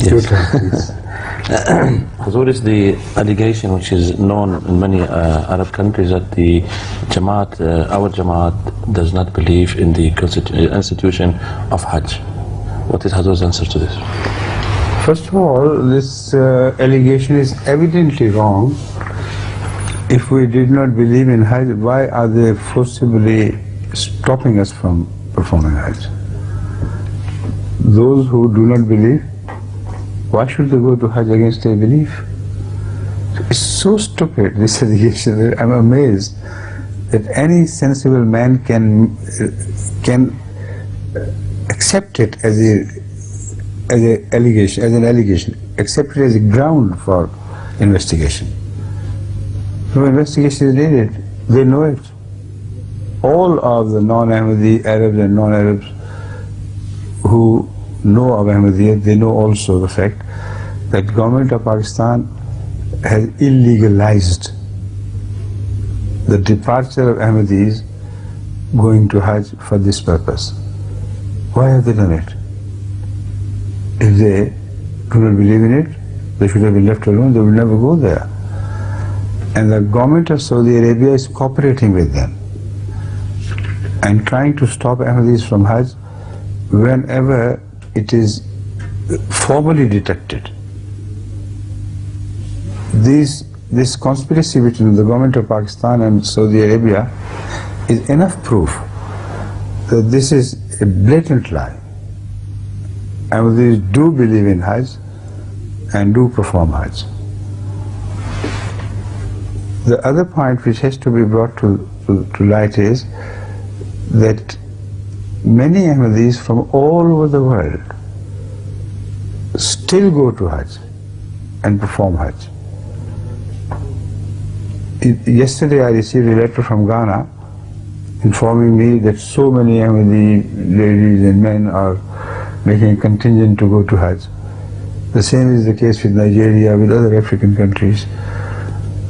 Yes. Hazur, is the allegation which is known in many Arab countries that the Jamaat, our Jamaat, does not believe in the institution of Hajj. What is Hazur's answer to this? First of all, this allegation is evidently wrong. If we did not believe in Hajj, why are they forcibly stopping us from performing Hajj? Those who do not believe, why should they go to Hajj against their belief? It's so stupid, this allegation. I'm amazed that any sensible man can accept it as an allegation, accept it as a ground for investigation. No investigation is needed. They know it. All of the non-Ahmadi Arabs and non-Arabs who know of Ahmadiyya, they know also the fact that government of Pakistan has illegalized the departure of Ahmadis going to Hajj for this purpose. Why have they done it? If they do not believe in it, they should have been left alone. They will never go there. And the government of Saudi Arabia is cooperating with them and trying to stop Ahmadis from Hajj whenever it is formally detected. This conspiracy between the government of Pakistan and Saudi Arabia is enough proof that this is a blatant lie. Ahmadis do believe in Hajj and do perform Hajj. The other point which has to be brought to light is that many Ahmadis from all over the world still go to Hajj and perform Hajj. Yesterday I received a letter from Ghana informing me that so many Ahmadi ladies and men are making a contingent to go to Hajj. The same is the case with Nigeria, with other African countries,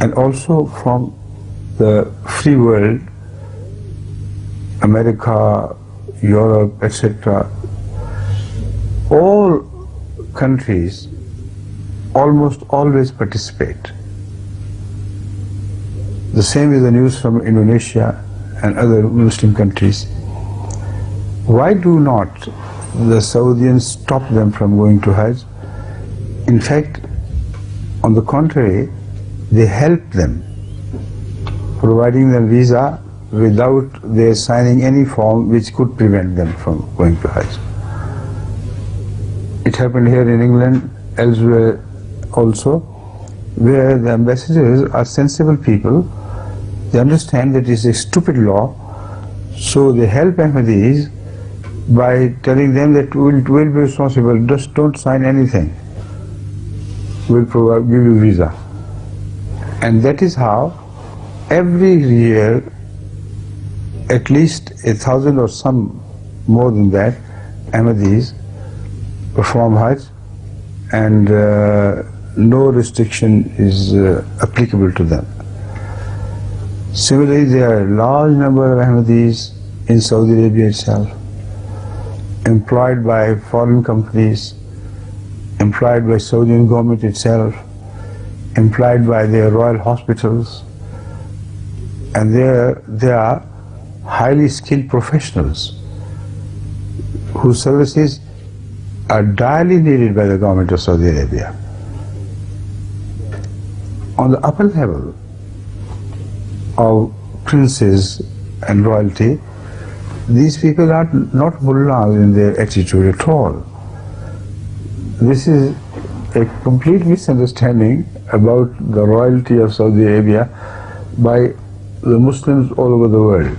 and also from the free world, America, Europe, etc. All countries almost always participate. The same is the news from Indonesia and other Muslim countries. Why do not the Saudians stop them from going to Hajj? In fact, on the contrary, they help them, providing them visa without their signing any form which could prevent them from going to Hajj. It happened here in England, elsewhere also, where the ambassadors are sensible people. They understand that it's a stupid law, so they help Ahmadis by telling them that we'll be responsible, just don't sign anything. We'll give you visa. And that is how every year at least 1,000 or some more than that Ahmadis perform Hajj, and no restriction is applicable to them. Similarly, there are a large number of Ahmadis in Saudi Arabia itself, employed by foreign companies, employed by Saudi government itself, employed by their royal hospitals, and they are highly skilled professionals whose services are direly needed by the government of Saudi Arabia. On the upper level of princes and royalty, these people are not mullahs in their attitude at all. This is a complete misunderstanding about the royalty of Saudi Arabia by the Muslims all over the world.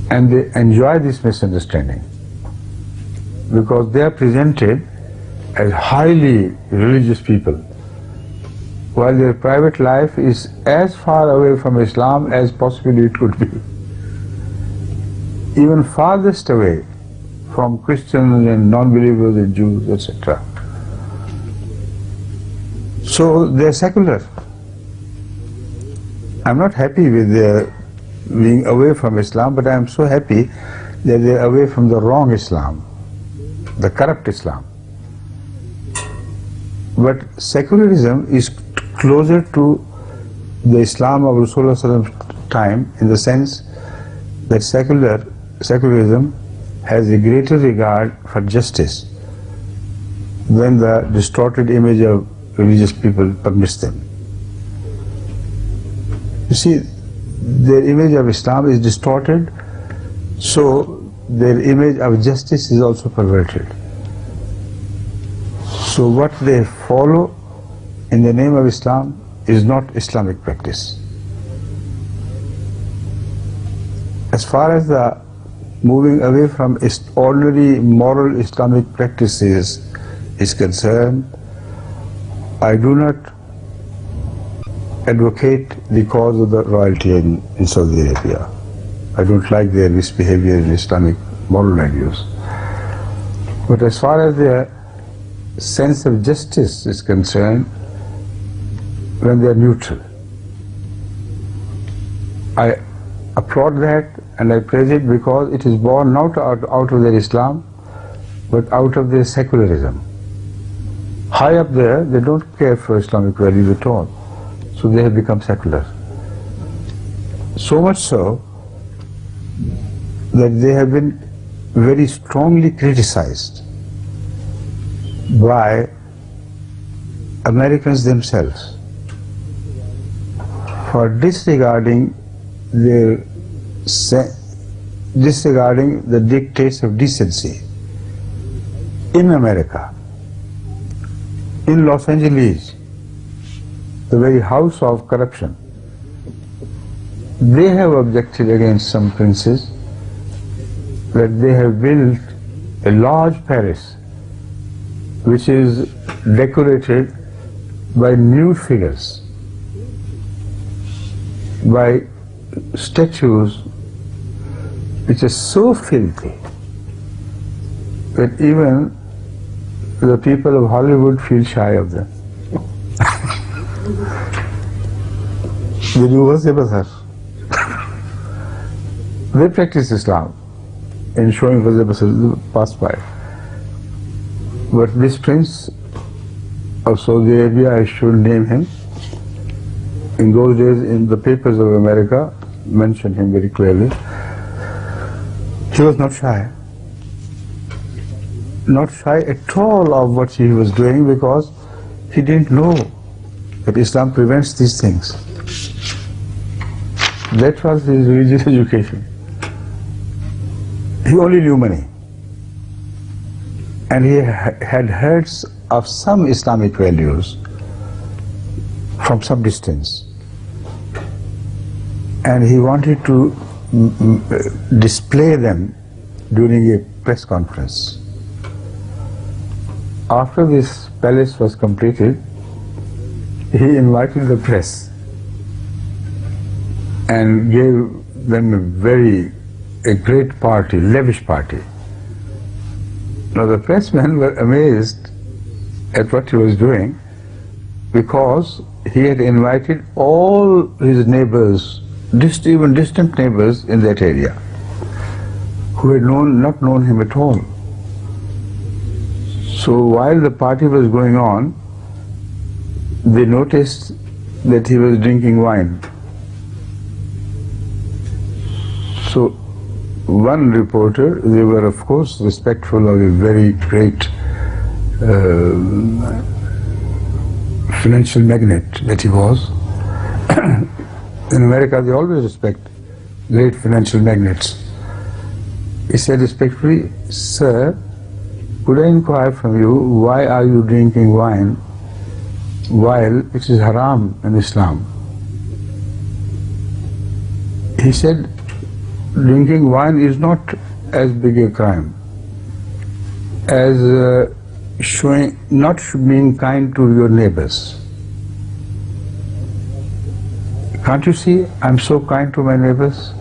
And they enjoy this misunderstanding because they are presented as highly religious people, while their private life is as far away from Islam as possibly it could be. Even farthest away from Christians and non-believers and Jews, etc. So they are secular. I'm not happy with their being away from Islam, but I am so happy that they are away from the wrong Islam, the corrupt Islam. But secularism is closer to the Islam of Rasulullah's time, in the sense that secularism has a greater regard for justice than the distorted image of religious people permits them. You see, their image of Islam is distorted, so their image of justice is also perverted. So what they follow in the name of Islam is not Islamic practice. As far as the moving away from ordinary moral Islamic practices is concerned, I do not advocate the cause of the royalty in Saudi Arabia. I don't like their misbehavior in Islamic moral values. But as far as their sense of justice is concerned, when they are neutral, I applaud that and I praise it, because it is born not out of their Islam, but out of their secularism. High up there, they don't care for Islamic values at all, so they have become secular. So much so that they have been very strongly criticized by Americans themselves for disregarding the dictates of decency. In America, in Los Angeles, the very house of corruption, they have objected against some princes that they have built a large palace which is decorated by nude figures, by statues which are so filthy that even the people of Hollywood feel shy of them. They practice Islam in showing the past by. But this prince of Saudi Arabia, I should name him, in those days in the papers of America mentioned him very clearly. He was not shy at all of what he was doing, because he didn't know that Islam prevents these things. That was his religious education. He only knew money, and he had heard of some Islamic values from some distance, and he wanted to display them during a press conference. After this palace was completed, he invited the press and gave them a great party, lavish party. Now the pressmen were amazed at what he was doing, because he had invited all his neighbors, even distant neighbors in that area, who had not known him at all. So while the party was going on, they noticed that he was drinking wine. So one reporter, they were of course respectful of a very great financial magnate that he was. In America they always respect great financial magnates. He said respectfully, "Sir, could I inquire from you, why are you drinking wine while it is haram in Islam?" He said, drinking wine is not as big a crime as not being kind to your neighbors. Can't you see, I'm so kind to my neighbors.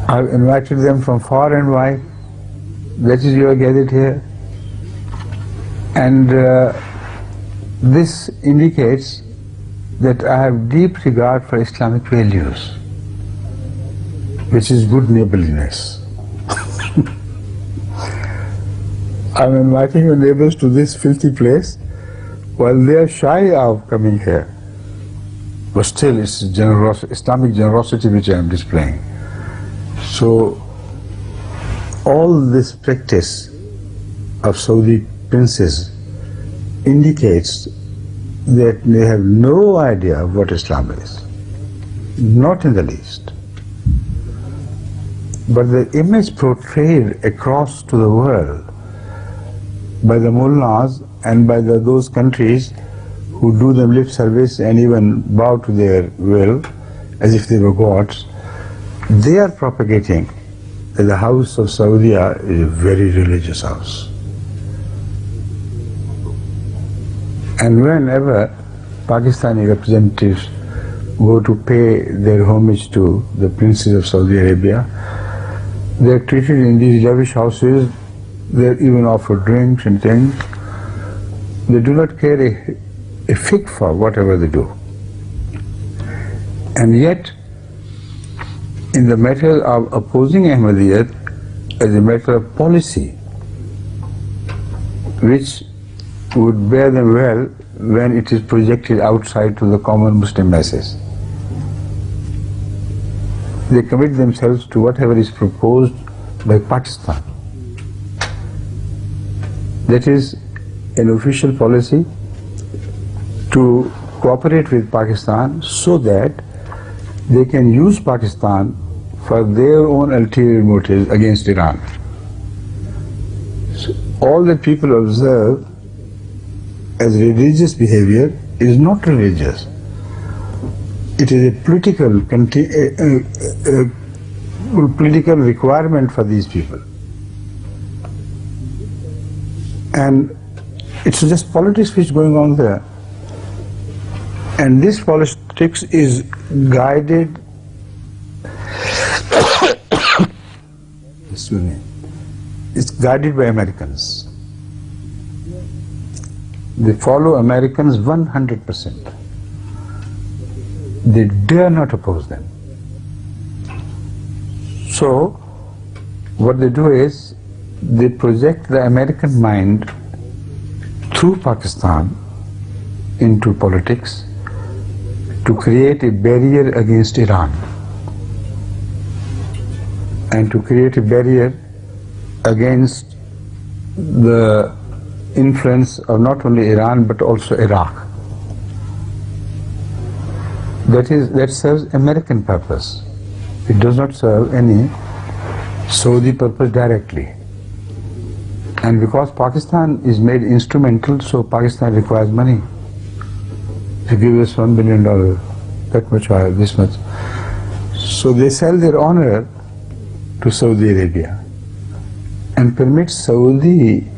I've invited them from far and wide. That is, you are gathered here. And this indicates that I have deep regard for Islamic values, which is good neighborliness. I'm inviting your neighbors to this filthy place while they are shy of coming here, but still it's Islamic generosity which I am displaying. So all this practice of Saudi princes indicates that they have no idea of what Islam is, not in the least. But the image portrayed across to the world by the mullahs and by those countries who do them lip service and even bow to their will as if they were gods, they are propagating that the house of Saudi is a very religious house. And whenever Pakistani representatives go to pay their homage to the princes of Saudi Arabia, they are treated in these lavish houses, they are even offered drinks and things. They do not care a fig for whatever they do. And yet, in the matter of opposing Ahmadiyya as a matter of policy, which would bear them well when it is projected outside to the common Muslim masses, they commit themselves to whatever is proposed by Pakistan. That is an official policy to cooperate with Pakistan so that they can use Pakistan for their own ulterior motives against Iran. So all that people observe as religious behavior is not religious. It is a political requirement for these people. And it's just politics which is going on there. And this politics is guided it's guided by Americans. They follow Americans 100%. They dare not oppose them. So what they do is they project the American mind through Pakistan into politics to create a barrier against Iran and to create a barrier against the influence of not only Iran but also Iraq. That serves American purpose. It does not serve any Saudi purpose directly. And because Pakistan is made instrumental, so Pakistan requires money. To give us $1 billion, that much or this much. So they sell their honor to Saudi Arabia and permit Saudi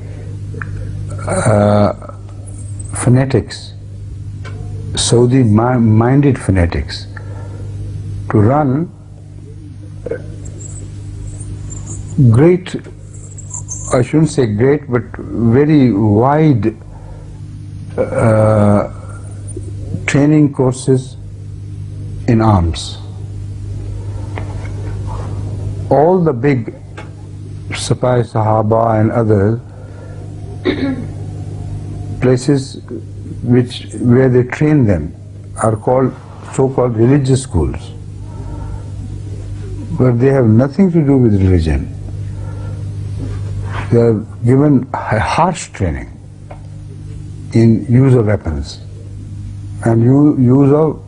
fanatics, Saudi-minded fanatics, to run great, I shouldn't say great, but very wide training courses in arms. All the big Sapai Sahaba and other places where they train them are called so-called religious schools, but they have nothing to do with religion. They are given harsh training in use of weapons and use of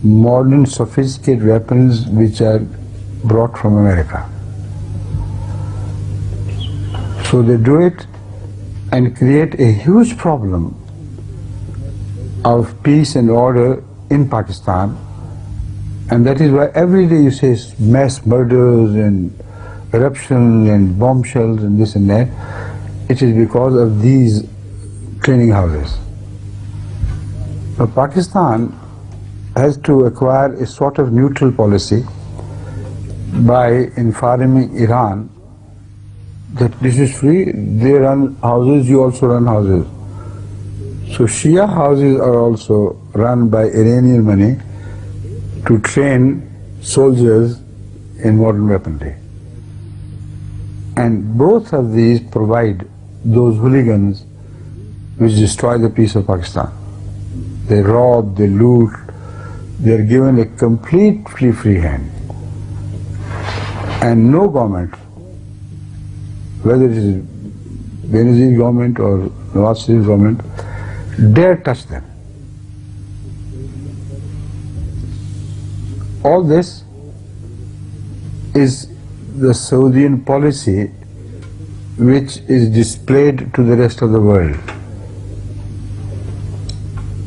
modern sophisticated weapons which are brought from America. So they do it and create a huge problem of peace and order in Pakistan, and that is why every day you see mass murders and eruptions and bombshells and this and that. It is because of these training houses. But Pakistan has to acquire a sort of neutral policy by informing Iran that this is free, they run houses, you also run houses. So Shia houses are also run by Iranian money to train soldiers in modern weaponry. And both of these provide those hooligans which destroy the peace of Pakistan. They rob, they loot, they are given a completely free hand. And no government, whether it is Benazir government or Nawaz Sharif government, dare touch them. All this is the Saudian policy which is displayed to the rest of the world.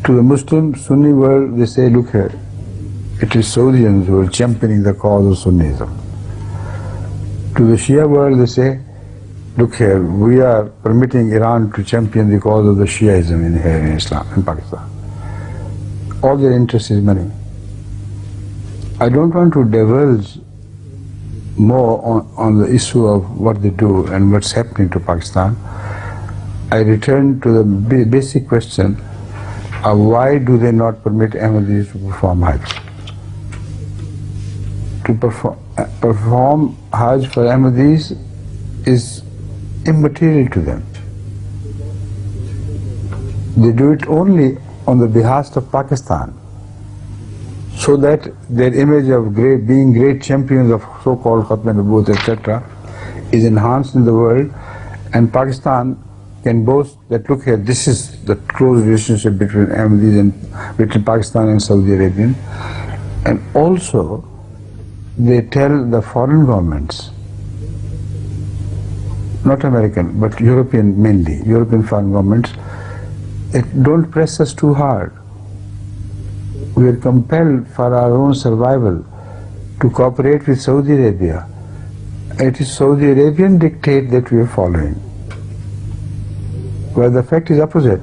To the Muslim Sunni world, they say, look here, it is Saudians who are championing the cause of Sunnism. To the Shia world, they say, look here, we are permitting Iran to champion the cause of the Shiaism here in Islam, in Pakistan. All their interest is money. I don't want to divulge more on the issue of what they do and what's happening to Pakistan. I return to the basic question of why do they not permit Ahmadis to perform Hajj? To perform Hajj for Ahmadis is immaterial to them. They do it only on the behest of Pakistan, so that their image of being great champions of so-called Khatm Nubuwwat, etc., is enhanced in the world, and Pakistan can boast that, look here, this is the close relationship between Ahmadis and between Pakistan and Saudi Arabia. And also, they tell the foreign governments, not American, but European mainly, European foreign governments, don't press us too hard. We are compelled for our own survival to cooperate with Saudi Arabia. It is Saudi Arabian dictate that we are following. Where the fact is opposite.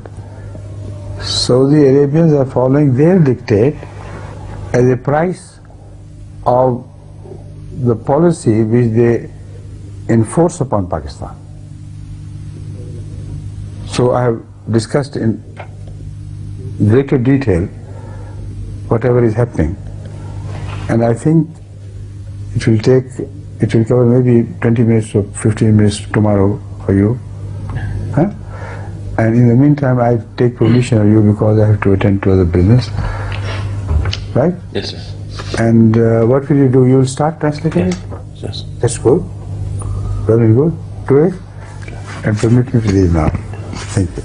Saudi Arabians are following their dictate as a price of the policy which they enforce upon Pakistan. So I have discussed in greater detail whatever is happening, and I think it will cover maybe 20 minutes or 15 minutes tomorrow for you. Huh? And in the meantime, I take permission of you because I have to attend to other business. Right? Yes, sir. And what will you do? You will start translating it? Yes. That's good. Very good. Do it. And permit me to leave now. Thank you.